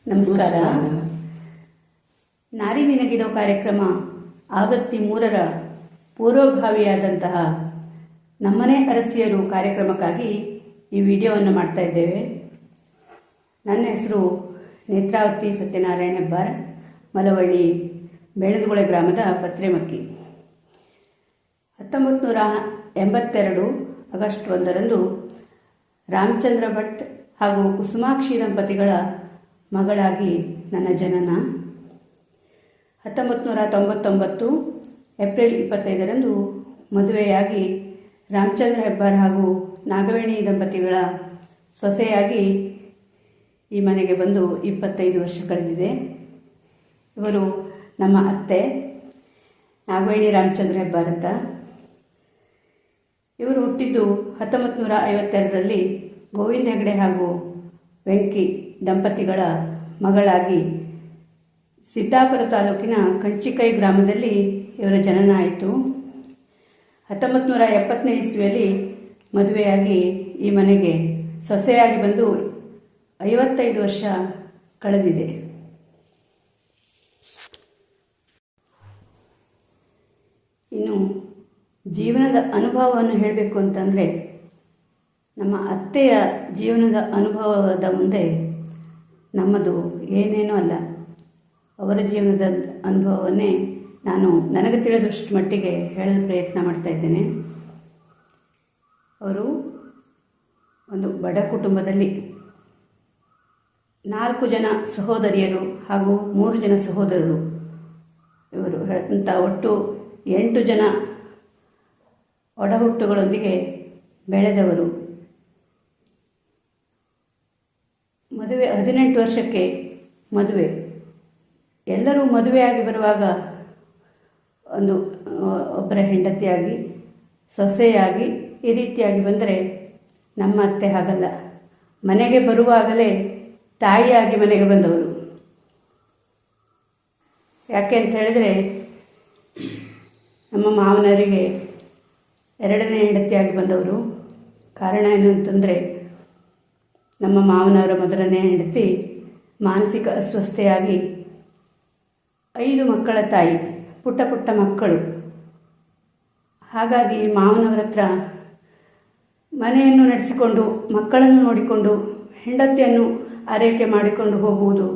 ನಮಸ್ಕಾರ. ನಾರಿ ನಿನಗಿದೋ ಕಾರ್ಯಕ್ರಮ ಆವೃತ್ತಿ 3ರ ಪೂರ್ವಭಾವಿಯಾದಂತಹ ನಮ್ಮನೆ ಅರಸಿಯರು ಕಾರ್ಯಕ್ರಮಕ್ಕಾಗಿ ಈ ವಿಡಿಯೋವನ್ನು ಮಾಡ್ತಾ ಇದ್ದೇವೆ. ನನ್ನ ಹೆಸರು ನೇತ್ರಾವತಿ ಸತ್ಯನಾರಾಯಣ ಹೆಬ್ಬಾರ್, ಮಲವಳ್ಳಿ ಬೇಣದಗುಳೆ ಗ್ರಾಮದ ಪತ್ರೆಮಕ್ಕಿ. 1982 ಆಗಸ್ಟ್ 1ರಂದು ರಾಮಚಂದ್ರ ಭಟ್ ಹಾಗೂ ಕುಸುಮಾಕ್ಷಿ ದಂಪತಿಗಳ ಮಗಳಾಗಿ ನನ್ನ ಜನನ. 1999 ಏಪ್ರಿಲ್ 25ರಂದು ಮದುವೆಯಾಗಿ ರಾಮಚಂದ್ರ ಹೆಬ್ಬಾರ್ ಹಾಗೂ ನಾಗವೇಣಿ ದಂಪತಿಗಳ ಸೊಸೆಯಾಗಿ ಈ ಮನೆಗೆ ಬಂದು 25 ವರ್ಷ ಕಳೆದಿದೆ. ಇವರು ನಮ್ಮ ಅತ್ತೆ ನಾಗವೇಣಿ ರಾಮಚಂದ್ರ ಹೆಬ್ಬಾರ್ ಅಂತ. ಇವರು ಹುಟ್ಟಿದ್ದು 1952ರಲ್ಲಿ ಗೋವಿಂದ ಹೆಗಡೆ ಹಾಗೂ ವೆಂಕಿ ದಂಪತಿಗಳ ಮಗಳಾಗಿ ಸಿದ್ದಾಪುರ ತಾಲೂಕಿನ ಕಂಚಿಕೈ ಗ್ರಾಮದಲ್ಲಿ ಇವರ ಜನನ ಆಯಿತು. 1970ನೇ ಇಸ್ವಿಯಲ್ಲಿ ಮದುವೆಯಾಗಿ ಈ ಮನೆಗೆ ಸೊಸೆಯಾಗಿ ಬಂದು 55 ವರ್ಷ ಕಳೆದಿದೆ. ಇನ್ನು ಜೀವನದ ಅನುಭವವನ್ನು ಹೇಳಬೇಕು ಅಂತಂದರೆ, ನಮ್ಮ ಅತ್ತೆಯ ಜೀವನದ ಅನುಭವದ ಮುಂದೆ ನಮ್ಮದು ಏನೇನೂ ಅಲ್ಲ. ಅವರ ಜೀವನದ ಅನುಭವವನ್ನೇ ನಾನು ನನಗೆ ತಿಳಿದಷ್ಟು ಮಟ್ಟಿಗೆ ಹೇಳಲು ಪ್ರಯತ್ನ ಮಾಡ್ತಾ ಇದ್ದೇನೆ. ಅವರು ಒಂದು ಬಡ ಕುಟುಂಬದಲ್ಲಿ 4 ಜನ ಸಹೋದರಿಯರು ಹಾಗೂ 3 ಜನ ಸಹೋದರರು, ಇವರು ಅಂತ ಒಟ್ಟು 8 ಜನ ಒಡಹುಟ್ಟುಗಳೊಂದಿಗೆ ಬೆಳೆದವರು. ಮದುವೆ 18 ವರ್ಷಕ್ಕೆ ಮದುವೆ. ಎಲ್ಲರೂ ಮದುವೆಯಾಗಿ ಬರುವಾಗ ಒಬ್ಬರ ಹೆಂಡತಿಯಾಗಿ ಸೊಸೆಯಾಗಿ ಈ ರೀತಿಯಾಗಿ ಬಂದರೆ, ನಮ್ಮ ಅತ್ತೆ ಹಾಗಲ್ಲ. ಮನೆಗೆ ಬರುವಾಗಲೇ ತಾಯಿಯಾಗಿ ಮನೆಗೆ ಬಂದವರು. ಯಾಕೆ ಅಂತ ಹೇಳಿದರೆ, ನಮ್ಮ ಮಾವನವರಿಗೆ 2ನೇ ಹೆಂಡತಿಯಾಗಿ ಬಂದವರು. ಕಾರಣ ಏನು ಅಂತಂದರೆ, ನಮ್ಮ ಮಾವನವರ ಮೊದಲನೇ ಹೆಂಡತಿ ಮಾನಸಿಕ ಅಸ್ವಸ್ಥೆಯಾಗಿ 5 ಮಕ್ಕಳ ತಾಯಿ, ಪುಟ್ಟ ಪುಟ್ಟ ಮಕ್ಕಳು. ಹಾಗಾಗಿ ಮಾವನವರ ಹತ್ರ ಮನೆಯನ್ನು ನಡೆಸಿಕೊಂಡು ಮಕ್ಕಳನ್ನು ನೋಡಿಕೊಂಡು ಹೆಂಡತಿಯನ್ನು ಆರೈಕೆ ಮಾಡಿಕೊಂಡು ಹೋಗುವುದು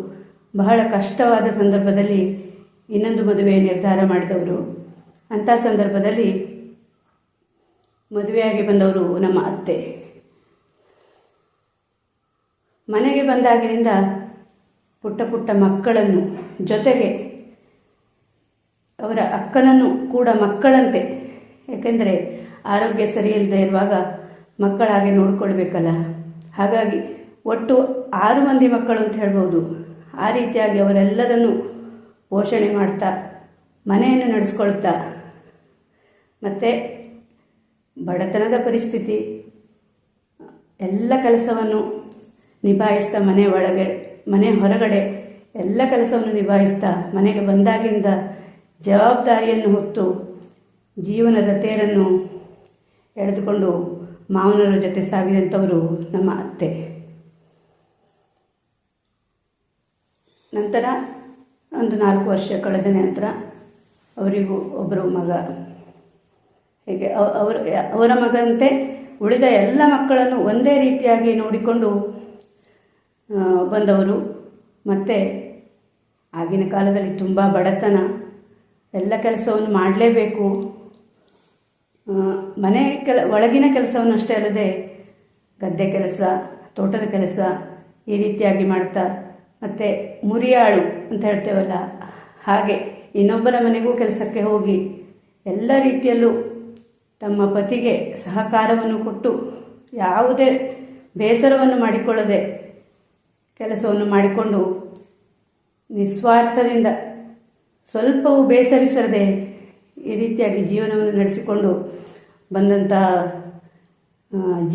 ಬಹಳ ಕಷ್ಟವಾದ ಸಂದರ್ಭದಲ್ಲಿ ಇನ್ನೊಂದು ಮದುವೆ ನಿರ್ಧಾರ ಮಾಡಿದವರು. ಅಂಥ ಸಂದರ್ಭದಲ್ಲಿ ಮದುವೆಯಾಗಿ ಬಂದವರು ನಮ್ಮ ಅತ್ತೆ. ಮನೆಗೆ ಬಂದಾಗಿನಿಂದ ಪುಟ್ಟ ಪುಟ್ಟ ಮಕ್ಕಳನ್ನು, ಜೊತೆಗೆ ಅವರ ಅಕ್ಕನನ್ನು ಕೂಡ ಮಕ್ಕಳಂತೆ, ಏಕೆಂದರೆ ಆರೋಗ್ಯ ಸರಿಯಿಲ್ಲದೆ ಇರುವಾಗ ಮಕ್ಕಳಾಗೆ ನೋಡಿಕೊಳ್ಬೇಕಲ್ಲ. ಹಾಗಾಗಿ ಒಟ್ಟು 6 ಮಂದಿ ಮಕ್ಕಳು ಅಂತ ಹೇಳ್ಬೋದು. ಆ ರೀತಿಯಾಗಿ ಅವರೆಲ್ಲರನ್ನು ಪೋಷಣೆ ಮಾಡ್ತಾ ಮನೆಯನ್ನು ನಡೆಸ್ಕೊಳ್ತಾ, ಮತ್ತು ಬಡತನದ ಪರಿಸ್ಥಿತಿ, ಎಲ್ಲ ಕೆಲಸವನ್ನು ನಿಭಾಯಿಸ್ತಾ, ಮನೆ ಒಳಗೆ ಮನೆ ಹೊರಗಡೆ ಎಲ್ಲ ಕೆಲಸವನ್ನು ನಿಭಾಯಿಸ್ತಾ ಮನೆಗೆ ಬಂದಾಗಿಂದ ಜವಾಬ್ದಾರಿಯನ್ನು ಹೊತ್ತು ಜೀವನದ ತೇರನ್ನು ಎಳೆದುಕೊಂಡು ಮಾವನವರ ಜೊತೆ ಸಾಗಿದಂಥವರು ನಮ್ಮ ಅತ್ತೆ. ನಂತರ ಒಂದು 4 ವರ್ಷ ಕಳೆದ ನಂತರ ಅವರಿಗೂ ಒಬ್ಬರು ಮಗ. ಹೀಗೆ ಅವರ ಮಗಂತೆ ಉಳಿದ ಎಲ್ಲ ಮಕ್ಕಳನ್ನು ಒಂದೇ ರೀತಿಯಾಗಿ ನೋಡಿಕೊಂಡು ಬಂದವರು. ಮತ್ತು ಆಗಿನ ಕಾಲದಲ್ಲಿ ತುಂಬ ಬಡತನ, ಎಲ್ಲ ಕೆಲಸವನ್ನು ಮಾಡಲೇಬೇಕು. ಮನೆ ಒಳಗಿನ ಕೆಲಸವನ್ನು ಅಷ್ಟೇ ಅಲ್ಲದೆ ಗದ್ದೆ ಕೆಲಸ, ತೋಟದ ಕೆಲಸ ಈ ರೀತಿಯಾಗಿ ಮಾಡ್ತಾ, ಮತ್ತು ಮುರಿಯಾಳು ಅಂತ ಹೇಳ್ತೇವಲ್ಲ ಹಾಗೆ ಇನ್ನೊಬ್ಬರ ಮನೆಗೂ ಕೆಲಸಕ್ಕೆ ಹೋಗಿ ಎಲ್ಲ ರೀತಿಯಲ್ಲೂ ತಮ್ಮ ಪತಿಗೆ ಸಹಕಾರವನ್ನು ಕೊಟ್ಟು, ಯಾವುದೇ ಬೇಸರವನ್ನು ಮಾಡಿಕೊಳ್ಳದೆ ಕೆಲಸವನ್ನು ಮಾಡಿಕೊಂಡು ನಿಸ್ವಾರ್ಥದಿಂದ, ಸ್ವಲ್ಪವೂ ಬೇಸರಿಸದೆ ಈ ರೀತಿಯಾಗಿ ಜೀವನವನ್ನು ನಡೆಸಿಕೊಂಡು ಬಂದಂತಹ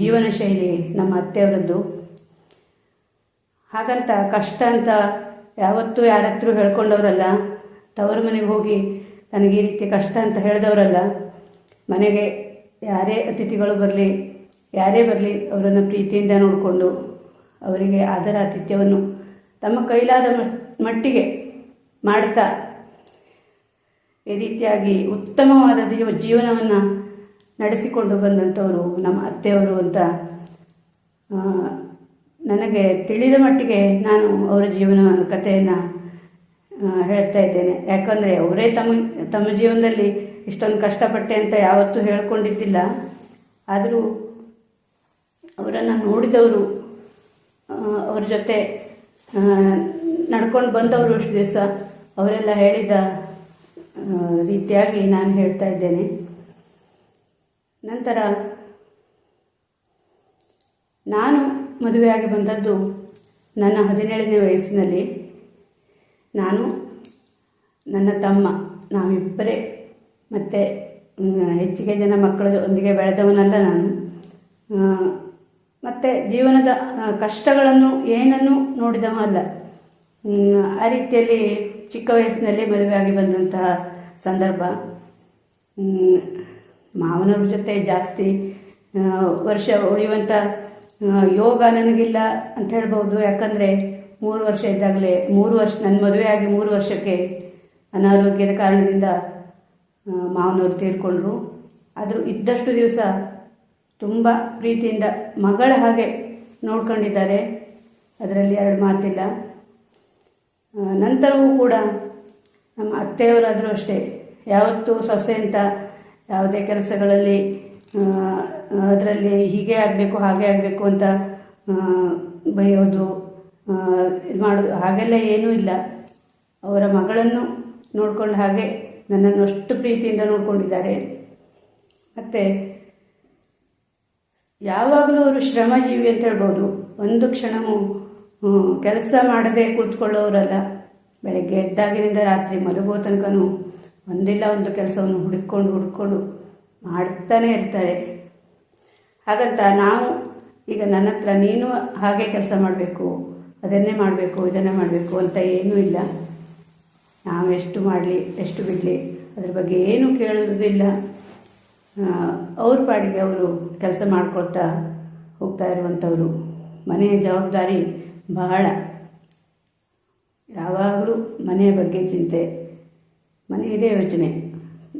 ಜೀವನ ಶೈಲಿ ನಮ್ಮ ಅತ್ತೆಯವರದ್ದು. ಹಾಗಂತ ಕಷ್ಟ ಅಂತ ಯಾವತ್ತೂ ಯಾರ ಹತ್ರ ಹೇಳ್ಕೊಂಡವರಲ್ಲ. ತವರು ಮನೆಗೆ ಹೋಗಿ ನನಗೆ ಈ ರೀತಿ ಕಷ್ಟ ಅಂತ ಹೇಳಿದವರಲ್ಲ. ಮನೆಗೆ ಯಾರೇ ಅತಿಥಿಗಳು ಬರಲಿ, ಯಾರೇ ಬರಲಿ, ಅವರನ್ನು ಪ್ರೀತಿಯಿಂದ ನೋಡಿಕೊಂಡು ಅವರಿಗೆ ಆದರ ಆತಿಥ್ಯವನ್ನು ತಮ್ಮ ಕೈಲಾದ ಮಟ್ಟಿಗೆ ಮಾಡ್ತಾ ಈ ರೀತಿಯಾಗಿ ಉತ್ತಮವಾದ ಜೀವನವನ್ನು ನಡೆಸಿಕೊಂಡು ಬಂದಂಥವರು ನಮ್ಮ ಅತ್ತೆಯವರು ಅಂತ ನನಗೆ ತಿಳಿದ ಮಟ್ಟಿಗೆ ನಾನು ಅವರ ಜೀವನ ಕಥೆಯನ್ನು ಹೇಳ್ತಾ ಇದ್ದೇನೆ. ಯಾಕಂದರೆ ಅವರೇ ತಮ್ಮ ಜೀವನದಲ್ಲಿ ಇಷ್ಟೊಂದು ಕಷ್ಟಪಟ್ಟೆ ಅಂತ ಯಾವತ್ತೂ ಹೇಳ್ಕೊಂಡಿದ್ದಿಲ್ಲ. ಆದರೂ ಅವರನ್ನು ನೋಡಿದವರು, ಅವ್ರ ಜೊತೆ ನಡ್ಕೊಂಡು ಬಂದವರು ಅಷ್ಟು ದಿವಸ ಅವರೆಲ್ಲ ಹೇಳಿದ ರೀತಿಯಾಗಿ ನಾನು ಹೇಳ್ತಾ ಇದ್ದೇನೆ. ನಂತರ ನಾನು ಮದುವೆಯಾಗಿ ಬಂದದ್ದು ನನ್ನ 17ನೇ ವಯಸ್ಸಿನಲ್ಲಿ. ನಾನು, ನನ್ನ ತಮ್ಮ, ನಾವಿಬ್ಬರೇ, ಮತ್ತು ಹೆಚ್ಚಿಗೆ ಜನ ಮಕ್ಕಳೊಂದಿಗೆ ಬೆಳೆದವನಲ್ಲ ನಾನು. ಮತ್ತು ಜೀವನದ ಕಷ್ಟಗಳನ್ನು ಏನನ್ನೂ ನೋಡಿದವ ಅಲ್ಲ. ಆ ರೀತಿಯಲ್ಲಿ ಚಿಕ್ಕ ವಯಸ್ಸಿನಲ್ಲಿ ಮದುವೆಯಾಗಿ ಬಂದಂತಹ ಸಂದರ್ಭ. ಮಾವನವ್ರ ಜೊತೆ ಜಾಸ್ತಿ ವರ್ಷ ಉಳಿಯುವಂಥ ಯೋಗ ನನಗಿಲ್ಲ ಅಂತ ಹೇಳ್ಬೋದು. ಯಾಕಂದರೆ 3 ವರ್ಷ ಇದ್ದಾಗಲೇ ನನ್ನ ಮದುವೆಯಾಗಿ 3 ವರ್ಷಕ್ಕೆ ಅನಾರೋಗ್ಯದ ಕಾರಣದಿಂದ ಮಾವನವರು ತೀರ್ಕೊಂಡ್ರು. ಆದರೂ ಇದ್ದಷ್ಟು ದಿವಸ ತುಂಬ ಪ್ರೀತಿಯಿಂದ ಮಗಳ ಹಾಗೆ ನೋಡ್ಕೊಂಡಿದ್ದಾರೆ, ಅದರಲ್ಲಿ 2 ಮಾತಿಲ್ಲ. ನಂತರವೂ ಕೂಡ ನಮ್ಮ ಅತ್ತೆಯವರಾದರೂ ಅಷ್ಟೇ, ಯಾವತ್ತೂ ಸೊಸೆ ಅಂತ ಯಾವುದೇ ಕೆಲಸಗಳಲ್ಲಿ ಅದರಲ್ಲಿ ಹೀಗೆ ಆಗಬೇಕು ಹಾಗೆ ಆಗಬೇಕು ಅಂತ ಬೈಯೋದು ಮಾಡೋದು ಹಾಗೆಲ್ಲ ಏನೂ ಇಲ್ಲ. ಅವರ ಮಗಳನ್ನು ನೋಡ್ಕೊಂಡು ಹಾಗೆ ನನ್ನನ್ನು ಅಷ್ಟು ಪ್ರೀತಿಯಿಂದ ನೋಡ್ಕೊಂಡಿದ್ದಾರೆ. ಮತ್ತು ಯಾವಾಗಲೂ ಅವರು ಶ್ರಮಜೀವಿ ಅಂತ ಹೇಳ್ಬೋದು. ಒಂದು ಕ್ಷಣವೂ ಕೆಲಸ ಮಾಡದೆ ಕುಳಿತುಕೊಳ್ಳೋರಲ್ಲ. ಬೆಳಗ್ಗೆ ಎದ್ದಾಗಿನಿಂದ ರಾತ್ರಿ ಮಲಗುವ ತನಕನೂ ಒಂದಿಲ್ಲ ಒಂದು ಕೆಲಸವನ್ನು ಹುಡುಕೊಂಡು ಮಾಡ್ತಾನೆ ಇರ್ತಾರೆ. ಹಾಗಂತ ನಾವು ಈಗ ನನ್ನ ಹತ್ರ ನೀನು ಹಾಗೆ ಕೆಲಸ ಮಾಡಬೇಕು, ಅದನ್ನೇ ಮಾಡಬೇಕು, ಇದನ್ನೇ ಮಾಡಬೇಕು ಅಂತ ಏನೂ ಇಲ್ಲ. ನಾವು ಎಷ್ಟು ಮಾಡಲಿ ಎಷ್ಟು ಬಿಡಲಿ ಅದ್ರ ಬಗ್ಗೆ ಏನೂ ಕೇಳೋದಿಲ್ಲ. ಅವ್ರ ಪಾಡಿಗೆ ಅವರು ಕೆಲಸ ಮಾಡ್ಕೊಳ್ತಾ ಹೋಗ್ತಾ ಇರುವಂಥವ್ರು. ಮನೆಯ ಜವಾಬ್ದಾರಿ ಬಹಳ, ಯಾವಾಗಲೂ ಮನೆಯ ಬಗ್ಗೆ ಚಿಂತೆ, ಮನೆಯದೇ ಯೋಚನೆ.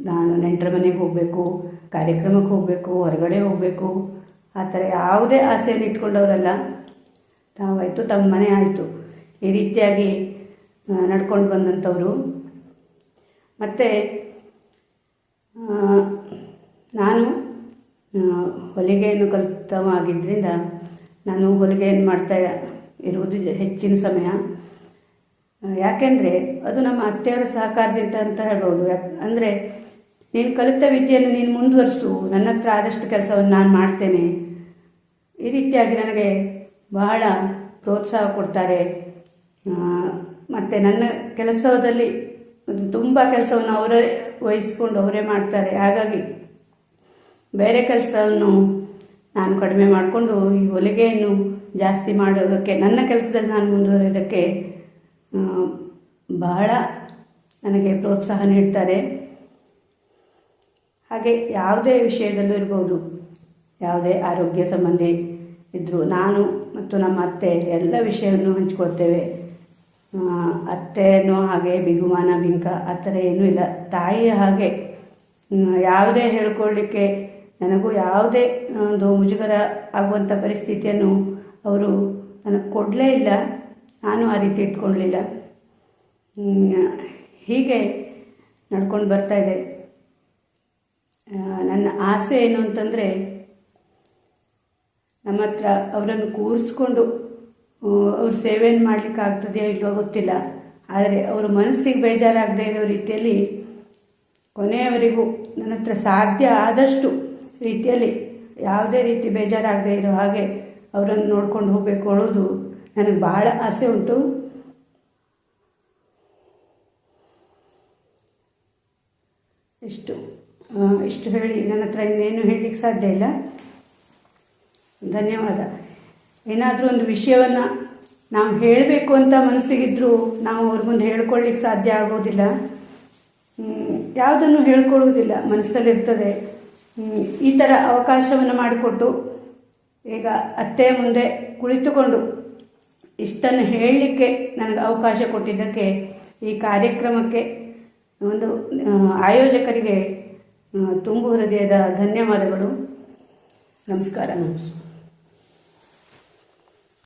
ನಾನು ನೆಂಟರ ಮನೆಗೆ ಹೋಗಬೇಕು, ಕಾರ್ಯಕ್ರಮಕ್ಕೆ ಹೋಗಬೇಕು, ಹೊರಗಡೆ ಹೋಗಬೇಕು, ಆ ಥರ ಯಾವುದೇ ಆಸೆಯನ್ನು ಇಟ್ಕೊಂಡವರಲ್ಲ. ತಾವಾಯಿತು ತಮ್ಮ ಮನೆ ಆಯಿತು, ಈ ರೀತಿಯಾಗಿ ನಡ್ಕೊಂಡು ಬಂದಂಥವರು. ಮತ್ತು ನಾನು ಹೊಲಿಗೆಯನ್ನು ಕಲಿತವಾಗಿದ್ದರಿಂದ ನಾನು ಹೊಲಿಗೆಯನ್ನು ಮಾಡ್ತಾ ಇರುವುದು ಹೆಚ್ಚಿನ ಸಮಯ. ಯಾಕೆಂದರೆ ಅದು ನಮ್ಮ ಅತ್ತೆಯವರ ಸಹಕಾರದಿಂದ ಅಂತ ಹೇಳ್ಬೋದು. ಅಂದರೆ ನೀನು ಕಲಿತ ವಿದ್ಯೆಯನ್ನು ನೀನು ಮುಂದುವರಿಸು, ನನ್ನ ಹತ್ರ ಆದಷ್ಟು ಕೆಲಸವನ್ನು ನಾನು ಮಾಡ್ತೇನೆ, ಈ ರೀತಿಯಾಗಿ ನನಗೆ ಬಹಳ ಪ್ರೋತ್ಸಾಹ ಕೊಡ್ತಾರೆ. ಮತ್ತು ನನ್ನ ಕೆಲಸದಲ್ಲಿ ತುಂಬ ಕೆಲಸವನ್ನು ಅವರೇ ವಹಿಸ್ಕೊಂಡು ಅವರೇ ಮಾಡ್ತಾರೆ. ಹಾಗಾಗಿ ಬೇರೆ ಕೆಲಸವನ್ನು ನಾನು ಕಡಿಮೆ ಮಾಡಿಕೊಂಡು ಈ ಹೊಲಿಗೆಯನ್ನು ಜಾಸ್ತಿ ಮಾಡೋದಕ್ಕೆ, ನನ್ನ ಕೆಲಸದಲ್ಲಿ ನಾನು ಮುಂದುವರಿಯೋದಕ್ಕೆ ಬಹಳ ನನಗೆ ಪ್ರೋತ್ಸಾಹ ನೀಡ್ತಾರೆ. ಹಾಗೆ ಯಾವುದೇ ವಿಷಯದಲ್ಲೂ ಇರ್ಬೋದು, ಯಾವುದೇ ಆರೋಗ್ಯ ಸಂಬಂಧಿ ಇದ್ದರೂ ನಾನು ಮತ್ತು ನಮ್ಮ ಅತ್ತೆ ಎಲ್ಲ ವಿಷಯವನ್ನು ಹಂಚ್ಕೊಳ್ತೇವೆ. ಅತ್ತೆನೋ ಹಾಗೆ ಬಿಗುಮಾನ ಬಿಂಕ ಆ ಥರ ಏನೂ ಇಲ್ಲ. ತಾಯಿಯ ಹಾಗೆ ಯಾವುದೇ ಹೇಳ್ಕೊಳ್ಳಿಕ್ಕೆ ನನಗೂ ಯಾವುದೇ ಒಂದು ಮುಜುಗರ ಆಗುವಂಥ ಪರಿಸ್ಥಿತಿಯನ್ನು ಅವರು ನನಗೆ ಕೊಡಲೇ ಇಲ್ಲ. ನಾನು ಆ ರೀತಿ ಇಟ್ಕೊಳ್ಳಲಿಲ್ಲ. ಹೀಗೆ ನಡ್ಕೊಂಡು ಬರ್ತಾಯಿದೆ. ನನ್ನ ಆಸೆ ಏನು ಅಂತಂದರೆ, ನಮ್ಮ ಹತ್ರ ಅವರನ್ನು ಕೂರಿಸ್ಕೊಂಡು ಅವ್ರ ಸೇವೆಯನ್ನು ಮಾಡಲಿಕ್ಕೆ ಆಗ್ತದೆಯೋ ಇಲ್ವೋ ಗೊತ್ತಿಲ್ಲ. ಆದರೆ ಅವರ ಮನಸ್ಸಿಗೆ ಬೇಜಾರಾಗದೇ ಇರೋ ರೀತಿಯಲ್ಲಿ ಕೊನೆಯವರೆಗೂ ನನ್ನ ಹತ್ರ ಸಾಧ್ಯ ಆದಷ್ಟು ರೀತಿಯಲ್ಲಿ ಯಾವುದೇ ರೀತಿ ಬೇಜಾರಾಗದೇ ಇರೋ ಹಾಗೆ ಅವರನ್ನು ನೋಡ್ಕೊಂಡು ಹೋಗಬೇಕು ಅನ್ನೋದು ನನಗೆ ಭಾಳ ಆಸೆ ಉಂಟು. ಇಷ್ಟು ಹೇಳಿ ನನ್ನ ಹತ್ರ ಇನ್ನೇನು ಹೇಳಲಿಕ್ಕೆ ಸಾಧ್ಯ ಇಲ್ಲ. ಧನ್ಯವಾದ. ಏನಾದರೂ ಒಂದು ವಿಷಯವನ್ನು ನಾವು ಹೇಳಬೇಕು ಅಂತ ಮನಸ್ಸಿಗಿದ್ರೂ ನಾವು ಅವ್ರ ಮುಂದೆ ಹೇಳ್ಕೊಳ್ಳಿಕ್ಕೆ ಸಾಧ್ಯ ಆಗೋದಿಲ್ಲ. ಯಾವುದನ್ನು ಹೇಳ್ಕೊಳ್ಳುವುದಿಲ್ಲ, ಮನಸ್ಸಲ್ಲಿರ್ತದೆ. ಈ ಥರ ಅವಕಾಶವನ್ನು ಮಾಡಿಕೊಟ್ಟು ಈಗ ಅತ್ತೆಯ ಮುಂದೆ ಕುಳಿತುಕೊಂಡು ಇಷ್ಟನ್ನು ಹೇಳಲಿಕ್ಕೆ ನನಗೆ ಅವಕಾಶ ಕೊಟ್ಟಿದ್ದಕ್ಕೆ ಈ ಕಾರ್ಯಕ್ರಮಕ್ಕೆ ಒಂದು ಆಯೋಜಕರಿಗೆ ತುಂಬು ಹೃದಯದ ಧನ್ಯವಾದಗಳು. ನಮಸ್ಕಾರ.